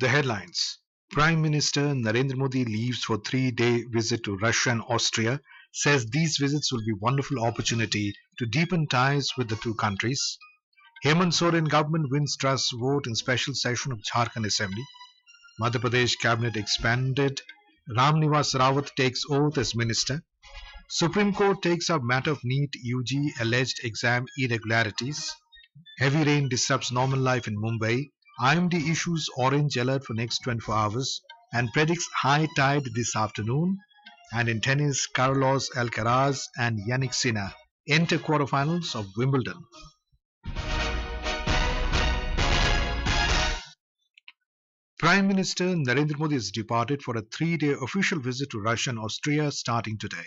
The headlines. Prime Minister Narendra Modi leaves for 3-day visit to Russia and Austria, says these visits will be a wonderful opportunity to deepen ties with the two countries. Hemant Soren government wins trust vote in special session of Jharkhand Assembly. Madhya Pradesh cabinet expanded. Ramniwas Rawat takes oath as minister. Supreme Court takes up matter of NEET-UG alleged exam irregularities. Heavy rain disrupts normal life in Mumbai. IMD issues orange alert for next 24 hours and predicts high tide this afternoon. And in tennis, Carlos Alcaraz and Jannik Sinner enter quarterfinals of Wimbledon. Prime Minister Narendra Modi has departed for a 3-day official visit to Russia and Austria starting today.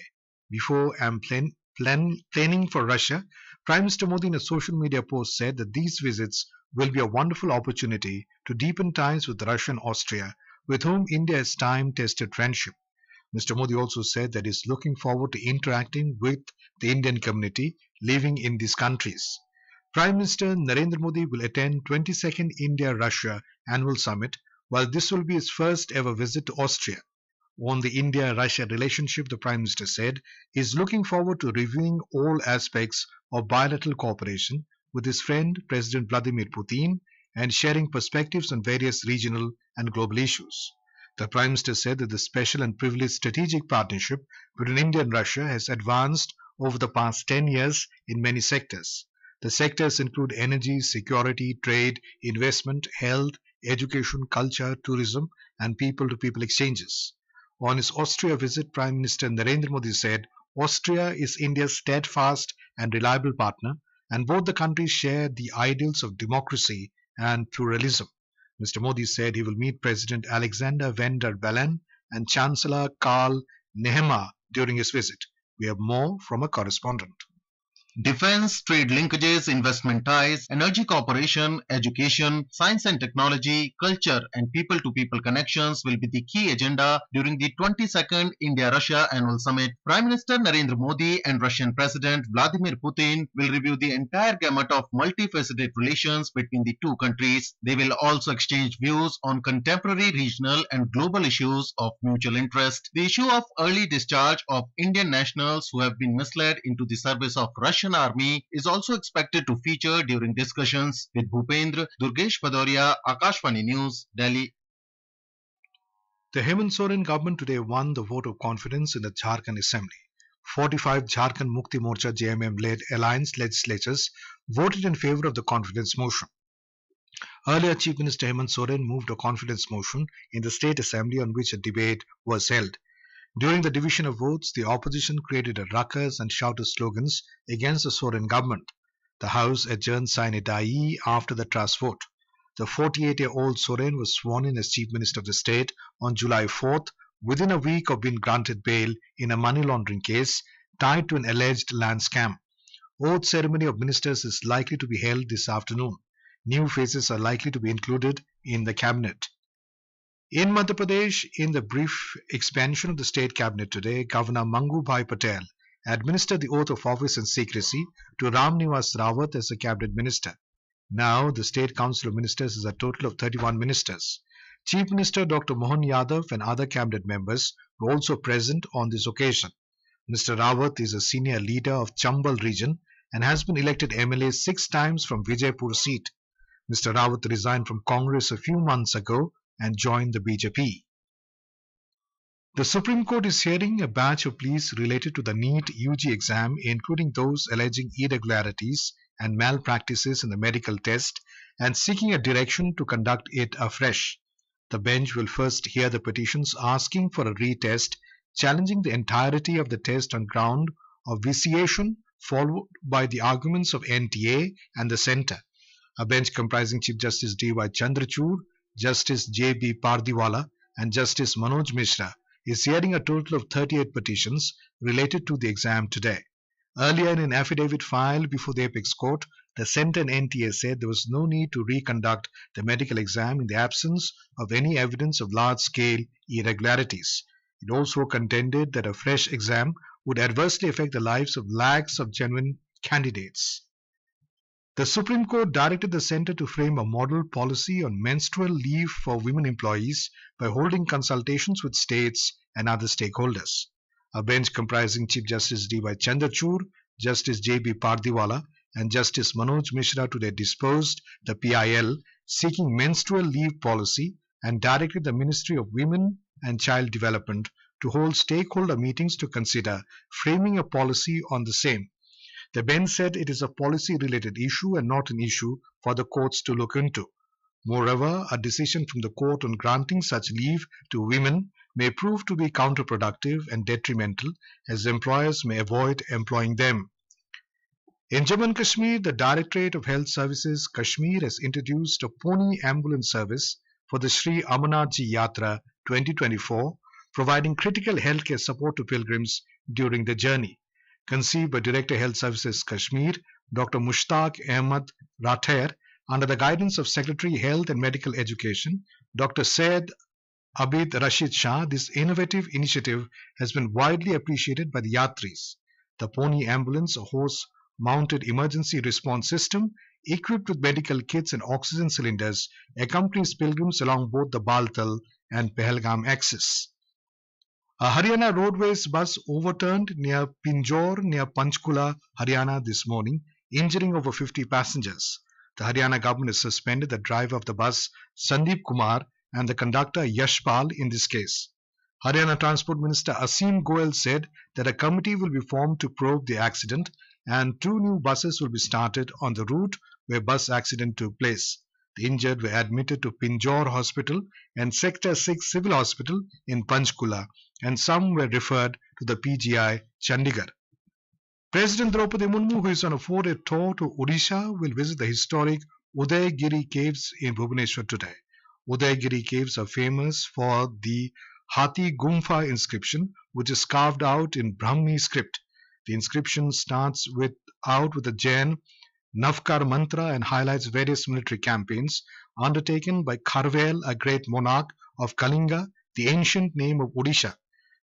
Before planning for Russia, Prime Minister Modi in a social media post said that these visits will be a wonderful opportunity to deepen ties with Russia and Austria, with whom India has time-tested friendship. Mr. Modi also said that he is looking forward to interacting with the Indian community living in these countries. Prime Minister Narendra Modi will attend 22nd India-Russia Annual Summit, while this will be his first ever visit to Austria. On the India-Russia relationship, the Prime Minister said he is looking forward to reviewing all aspects of bilateral cooperation with his friend President Vladimir Putin and sharing perspectives on various regional and global issues. The Prime Minister said that the special and privileged strategic partnership between India and Russia has advanced over the past 10 years in many sectors. The sectors include energy, security, trade, investment, health, education, culture, tourism, and people-to-people exchanges. On his Austria visit, Prime Minister Narendra Modi said Austria is India's steadfast and reliable partner, and both the countries share the ideals of democracy and pluralism. Mr. Modi said he will meet President Alexander Van der Bellen and Chancellor Karl Nehammer during his visit. We have more from a correspondent. Defense, trade linkages, investment ties, energy cooperation, education, science and technology, culture and people-to-people connections will be the key agenda during the 22nd India-Russia Annual Summit. Prime Minister Narendra Modi and Russian President Vladimir Putin will review the entire gamut of multifaceted relations between the two countries. They will also exchange views on contemporary regional and global issues of mutual interest. The issue of early discharge of Indian nationals who have been misled into the service of Russian Army is also expected to feature during discussions. With Bhupendra, Durgesh Bhadoria, Akashvani News, Delhi. The Hemant Soren government today won the vote of confidence in the Jharkhand Assembly. 45 Jharkhand Mukti Morcha JMM-led alliance legislatures voted in favor of the confidence motion. Earlier, Chief Minister Hemant Soren moved a confidence motion in the State Assembly on which a debate was held. During the division of votes, the opposition created a ruckus and shouted slogans against the Soren government. The House adjourned sine die after the trust vote. The 48-year-old Soren was sworn in as Chief Minister of the state on July 4th, within a week of being granted bail in a money laundering case tied to an alleged land scam. Oath ceremony of ministers is likely to be held this afternoon. New faces are likely to be included in the cabinet. In Madhya Pradesh, in the brief expansion of the state cabinet today, Governor Mangu Bhai Patel administered the oath of office in secrecy to Ramniwas Rawat as the cabinet minister. Now, the state council of ministers is a total of 31 ministers. Chief Minister Dr. Mohan Yadav and other cabinet members were also present on this occasion. Mr. Rawat is a senior leader of Chambal region and has been elected MLA 6 times from Vijaypur seat. Mr. Rawat resigned from Congress a few months ago and joined the BJP. The Supreme Court is hearing a batch of pleas related to the NEET-UG exam, including those alleging irregularities and malpractices in the medical test, and seeking a direction to conduct it afresh. The bench will first hear the petitions asking for a retest, challenging the entirety of the test on ground of vitiation, followed by the arguments of NTA and the centre. A bench comprising Chief Justice D.Y. Chandrachud, Justice J.B. Pardiwala and Justice Manoj Mishra is hearing a total of 38 petitions related to the exam today. Earlier in an affidavit filed before the Apex Court, the Centre and NTA said there was no need to reconduct the medical exam in the absence of any evidence of large-scale irregularities. It also contended that a fresh exam would adversely affect the lives of lakhs of genuine candidates. The Supreme Court directed the centre to frame a model policy on menstrual leave for women employees by holding consultations with states and other stakeholders. A bench comprising Chief Justice D.Y. Chandrachud, Justice J.B. Pardiwala, and Justice Manoj Mishra today disposed the PIL seeking menstrual leave policy and directed the Ministry of Women and Child Development to hold stakeholder meetings to consider framing a policy on the same. The bench said it is a policy-related issue and not an issue for the courts to look into. Moreover, a decision from the court on granting such leave to women may prove to be counterproductive and detrimental, as employers may avoid employing them. In Jammu and Kashmir, the Directorate of Health Services Kashmir has introduced a pony ambulance service for the Sri Amarnath Ji Yatra 2024, providing critical healthcare support to pilgrims during the journey. Conceived by Director Health Services Kashmir, Dr. Mushtaq Ahmad Rather, under the guidance of Secretary Health and Medical Education, Dr. Syed Abid Rashid Shah, this innovative initiative has been widely appreciated by the Yatris. The pony ambulance, a horse-mounted emergency response system equipped with medical kits and oxygen cylinders, accompanies pilgrims along both the Baltal and Pahalgam axis. A Haryana Roadways bus overturned near Pinjore near Panchkula, Haryana this morning, injuring over 50 passengers. The Haryana government has suspended the driver of the bus, Sandeep Kumar, and the conductor, Yashpal, in this case. Haryana Transport Minister Asim Goel said that a committee will be formed to probe the accident and 2 new buses will be started on the route where bus accident took place. The injured were admitted to Pinjore Hospital and Sector 6 Civil Hospital in Panchkula, and some were referred to the PGI Chandigarh. President Draupadi Murmu, who is on a 4-day tour to Odisha, will visit the historic Udayagiri Caves in Bhubaneswar today. Udayagiri Caves are famous for the Hathi Gumfa inscription, which is carved out in Brahmi script. The inscription starts out with the Jain Navkar mantra and highlights various military campaigns undertaken by Kharvel, a great monarch of Kalinga, the ancient name of Odisha.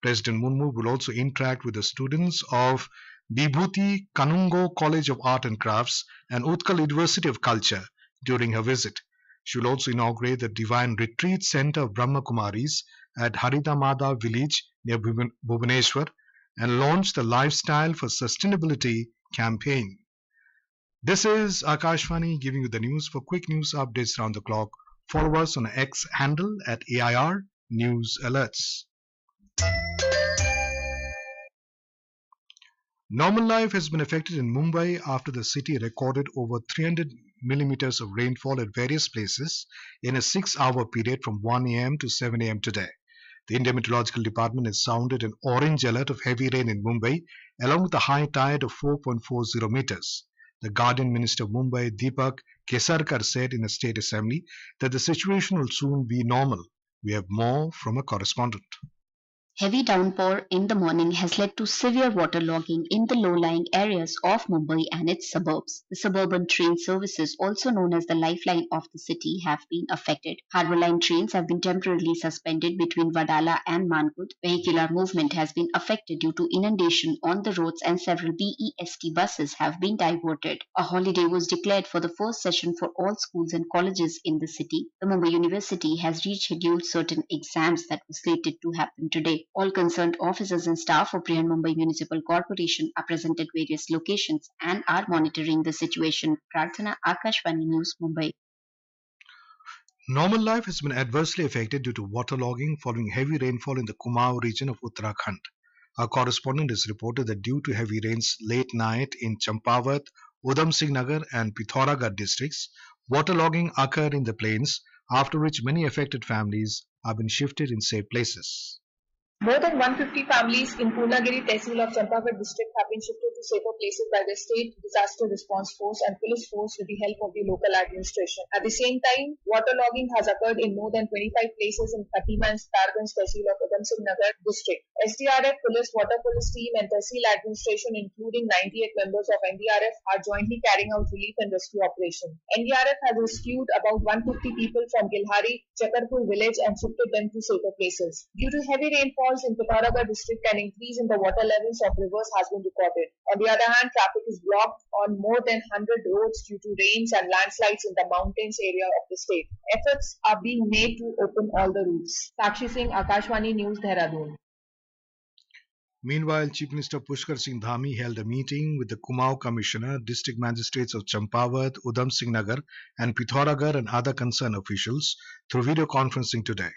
President Murmu will also interact with the students of Vibhuti Kanungo College of Art and Crafts and Utkal University of Culture during her visit. She will also inaugurate the Divine Retreat Center of Brahma Kumaris at Haridamada village near Bhubaneswar and launch the Lifestyle for Sustainability campaign. This is Akashvani giving you the news. For quick news updates around the clock, follow us on X handle at AIR News Alerts. Normal life has been affected in Mumbai after the city recorded over 300 millimeters of rainfall at various places in a 6-hour period from 1 a.m. to 7 a.m. today. The Indian Meteorological Department has sounded an orange alert of heavy rain in Mumbai, along with a high tide of 4.40 meters. The Guardian Minister of Mumbai, Deepak Kesarkar, said in a state assembly that the situation will soon be normal. We have more from a correspondent. Heavy downpour in the morning has led to severe waterlogging in the low-lying areas of Mumbai and its suburbs. The suburban train services, also known as the lifeline of the city, have been affected. Harbour Line trains have been temporarily suspended between Vadala and Mankud. Vehicular movement has been affected due to inundation on the roads and several BEST buses have been diverted. A holiday was declared for the first session for all schools and colleges in the city. The Mumbai University has rescheduled certain exams that were slated to happen today. All concerned officers and staff of Mumbai Municipal Corporation are present at various locations and are monitoring the situation. Prarthana, Akashvani News, Mumbai. Normal life has been adversely affected due to waterlogging following heavy rainfall in the Kumaon region of Uttarakhand. Our correspondent has reported that due to heavy rains late night in Champawat, Udham Singh Nagar and Pithoragarh districts, waterlogging occurred in the plains, after which many affected families have been shifted in safe places. More than 150 families in Purnagiri Tehsil of Champawat district have been shifted to safer places by the State Disaster Response Force and Police Force with the help of the local administration. At the same time, waterlogging has occurred in more than 25 places in Khatima and Starganj Tehsil of Udham Singh Nagar district. SDRF, Police, Water Police team and Tehsil administration, including 98 members of NDRF, are jointly carrying out relief and rescue operation. NDRF has rescued about 150 people from Gilhari, Chakarpur village and shifted them to safer places. Due to heavy rainfall rainfalls in Pithoragarh district and increase in the water levels of rivers has been recorded. On the other hand, traffic is blocked on more than 100 roads due to rains and landslides in the mountains area of the state. Efforts are being made to open all the routes. Sakshi Singh, Akashvani News, Dehradun. Meanwhile, Chief Minister Pushkar Singh Dhami held a meeting with the Kumaon Commissioner, District Magistrates of Champawat, Udham Singh Nagar and Pithoragarh and other concerned officials through video conferencing today.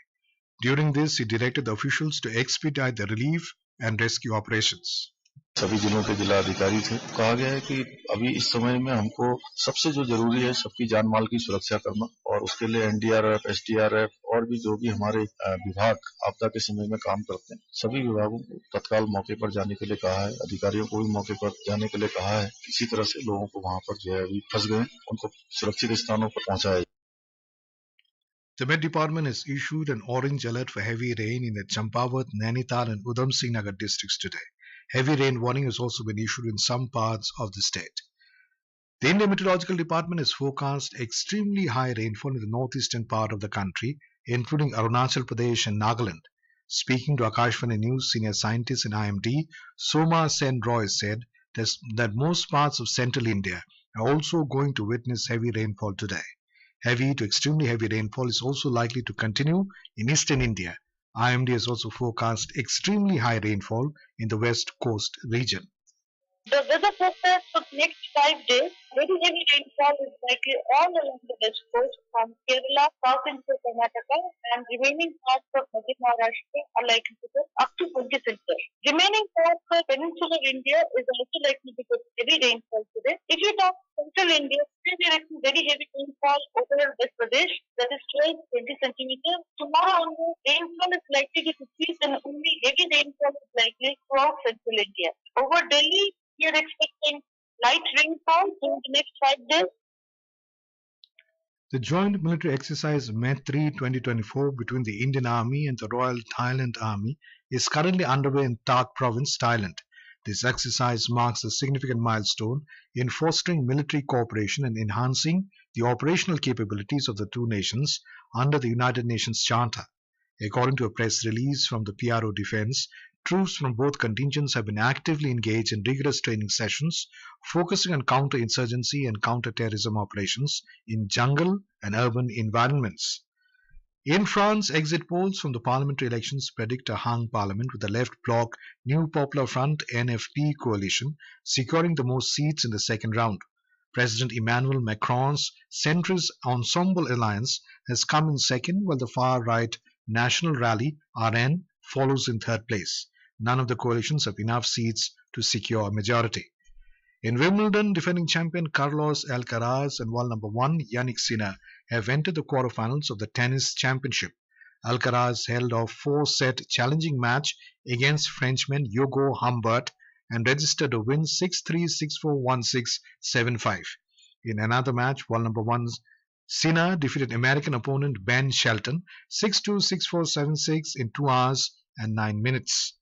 During this, he directed the officials to expedite the relief and rescue operations. सभी जिलों के जिला अधिकारी थे। कहा गया है कि अभी इस समय में हमको सबसे जो जरूरी है सबकी जान माल की सुरक्षा करना और उसके लिए एनडीआरएफ, एसडीआरएफ और भी जो भी हमारे विभाग आपदा के समय में काम करते हैं सभी विभागों को तत्काल मौके पर जाने के लिए कहा है। अधिकारियों को भी मौके पर जाने के लिए कहा है। किसी तरह से लोगों को वहां पर जो है अभी फंस गए उनको सुरक्षित स्थानों पर पहुंचाया। The Met Department has issued an orange alert for heavy rain in the Champawat, Nainital and Udham Singh Nagar districts today. Heavy rain warning has also been issued in some parts of the state. The Indian Meteorological Department has forecast extremely high rainfall in the northeastern part of the country, including Arunachal Pradesh and Nagaland. Speaking to Akashvani News, senior scientist in IMD, Soma Sen Roy said that most parts of central India are also going to witness heavy rainfall today. Heavy to extremely heavy rainfall is also likely to continue in eastern India. IMD has also forecast extremely high rainfall in the west coast region. The weather forecast for the next 5 days, very heavy rainfall is likely all along the west coast from Kerala south into Karnataka and remaining parts of Madhya Pradesh are likely to get up to 20 centimeters. Remaining parts of peninsular India is also likely to get heavy rainfall today. If you talk central India, today we expect very heavy rainfall over West Pradesh, that is 12 to 20 centimeters. Tomorrow onwards, rainfall is likely to decrease and only heavy rainfall is likely throughout central India. Over Delhi, we are expecting light rainfall during the next 5 days. The joint military exercise Maitri 2024 between the Indian Army and the Royal Thailand Army is currently underway in Tak Province, Thailand. This exercise marks a significant milestone in fostering military cooperation and enhancing the operational capabilities of the two nations under the United Nations Charter. According to a press release from the PRO Defense, troops from both contingents have been actively engaged in rigorous training sessions focusing on counter-insurgency and counter-terrorism operations in jungle and urban environments. In France, exit polls from the parliamentary elections predict a hung parliament with the left bloc New Popular Front NFP coalition securing the most seats in the second round. President Emmanuel Macron's centrist Ensemble alliance has come in second, while the far-right National Rally RN follows in third place. None of the coalitions have enough seats to secure a majority. In Wimbledon, defending champion Carlos Alcaraz and world number 1 Jannik Sinner have entered the quarterfinals of the tennis championship. Alcaraz held a 4-set challenging match against Frenchman Hugo Humbert and registered a win 6-3, 6-4, 1-6, 7-5. In another match, world number 1 Sinner defeated American opponent Ben Shelton 6-2, 6-4, 7-6 in 2 hours and 9 minutes.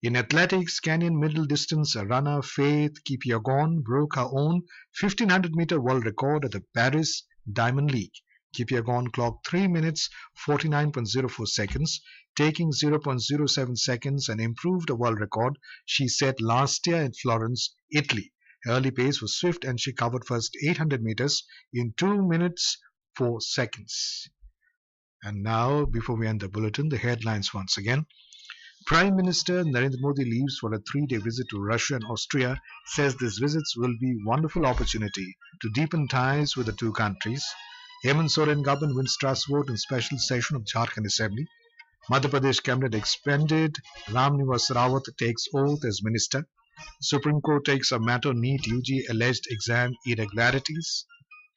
In athletics, Kenyan middle distance runner Faith Kipyegon broke her own 1500-meter world record at the Paris Diamond League. Kipyegon clocked 3 minutes 49.04 seconds, taking 0.07 seconds and improved a world record she set last year in Florence, Italy. Her early pace was swift and she covered first 800 meters in 2 minutes 4 seconds. And now, before we end the bulletin, the headlines once again. Prime Minister Narendra Modi leaves for a 3-day visit to Russia and Austria, says these visits will be a wonderful opportunity to deepen ties with the two countries. Hemant Soren government wins trust vote in special session of Jharkhand Assembly. Madhya Pradesh cabinet expanded. Ramniwas Rawat takes oath as minister. Supreme Court takes a matter NEET-UG alleged exam irregularities.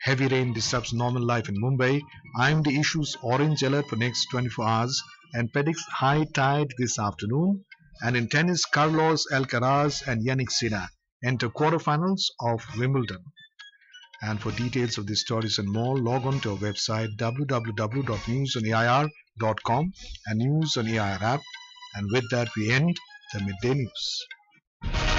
Heavy rain disrupts normal life in Mumbai. IMD issues orange alert for next 24 hours and predicts high tide this afternoon. And in tennis, Carlos Alcaraz and Jannik Sinner enter quarterfinals of Wimbledon. And for details of these stories and more, log on to our website www.newsonair.com and News on AIR app. And with that, we end the Midday News.